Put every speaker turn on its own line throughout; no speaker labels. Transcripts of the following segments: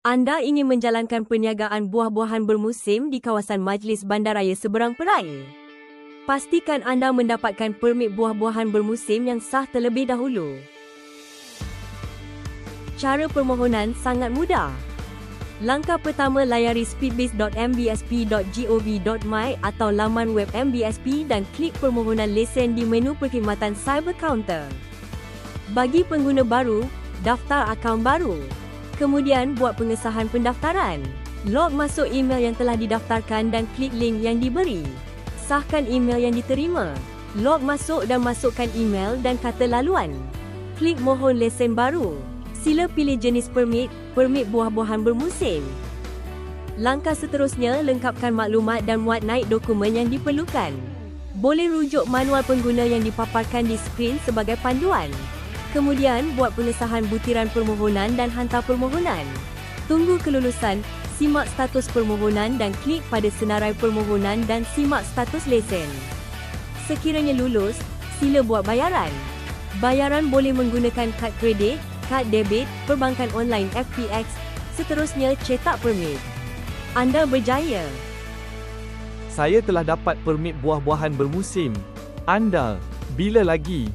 Anda ingin menjalankan perniagaan buah-buahan bermusim di kawasan Majlis Bandaraya Seberang Perai. Pastikan anda mendapatkan permit buah-buahan bermusim yang sah terlebih dahulu. Cara permohonan sangat mudah. Langkah pertama, layari speedbiz.mbsp.gov.my atau laman web MBSP dan klik permohonan lesen di menu perkhidmatan Cyber Counter. Bagi pengguna baru, daftar akaun baru. Kemudian buat pengesahan pendaftaran. Log masuk email yang telah didaftarkan dan klik link yang diberi. Sahkan email yang diterima. Log masuk dan masukkan email dan kata laluan. Klik mohon lesen baru. Sila pilih jenis permit buah-buahan bermusim. Langkah seterusnya, lengkapkan maklumat dan muat naik dokumen yang diperlukan. Boleh rujuk manual pengguna yang dipaparkan di skrin sebagai panduan. Kemudian, buat pengesahan butiran permohonan dan hantar permohonan. Tunggu kelulusan, simak status permohonan dan klik pada senarai permohonan dan simak status lesen. Sekiranya lulus, sila buat bayaran. Bayaran boleh menggunakan kad kredit, kad debit, perbankan online FPX, seterusnya cetak permit. Anda berjaya.
Saya telah dapat permit buah-buahan bermusim. Anda, bila lagi?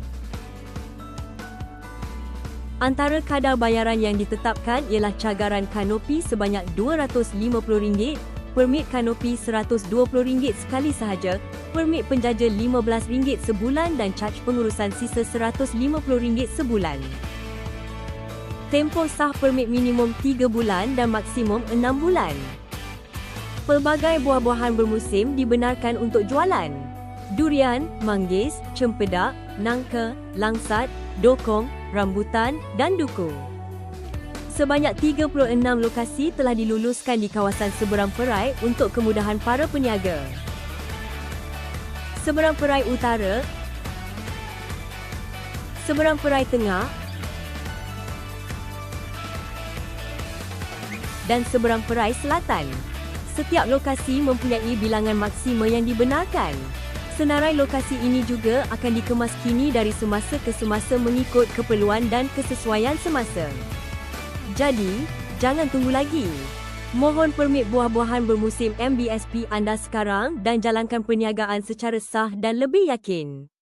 Antara kadar bayaran yang ditetapkan ialah cagaran kanopi sebanyak RM250, permit kanopi RM120 sekali sahaja, permit penjaja RM15 sebulan dan caj pengurusan sisa RM150 sebulan. Tempoh sah permit minimum 3 bulan dan maksimum 6 bulan. Pelbagai buah-buahan bermusim dibenarkan untuk jualan. Durian, manggis, cempedak, nangka, langsat, dokong, rambutan dan duku. Sebanyak 36 lokasi telah diluluskan di kawasan Seberang Perai untuk kemudahan para peniaga. Seberang Perai Utara, Seberang Perai Tengah dan Seberang Perai Selatan. Setiap lokasi mempunyai bilangan maksima yang dibenarkan. Senarai lokasi ini juga akan dikemas kini dari semasa ke semasa mengikut keperluan dan kesesuaian semasa. Jadi, jangan tunggu lagi. Mohon permit buah-buahan bermusim MBSP anda sekarang dan jalankan perniagaan secara sah dan lebih yakin.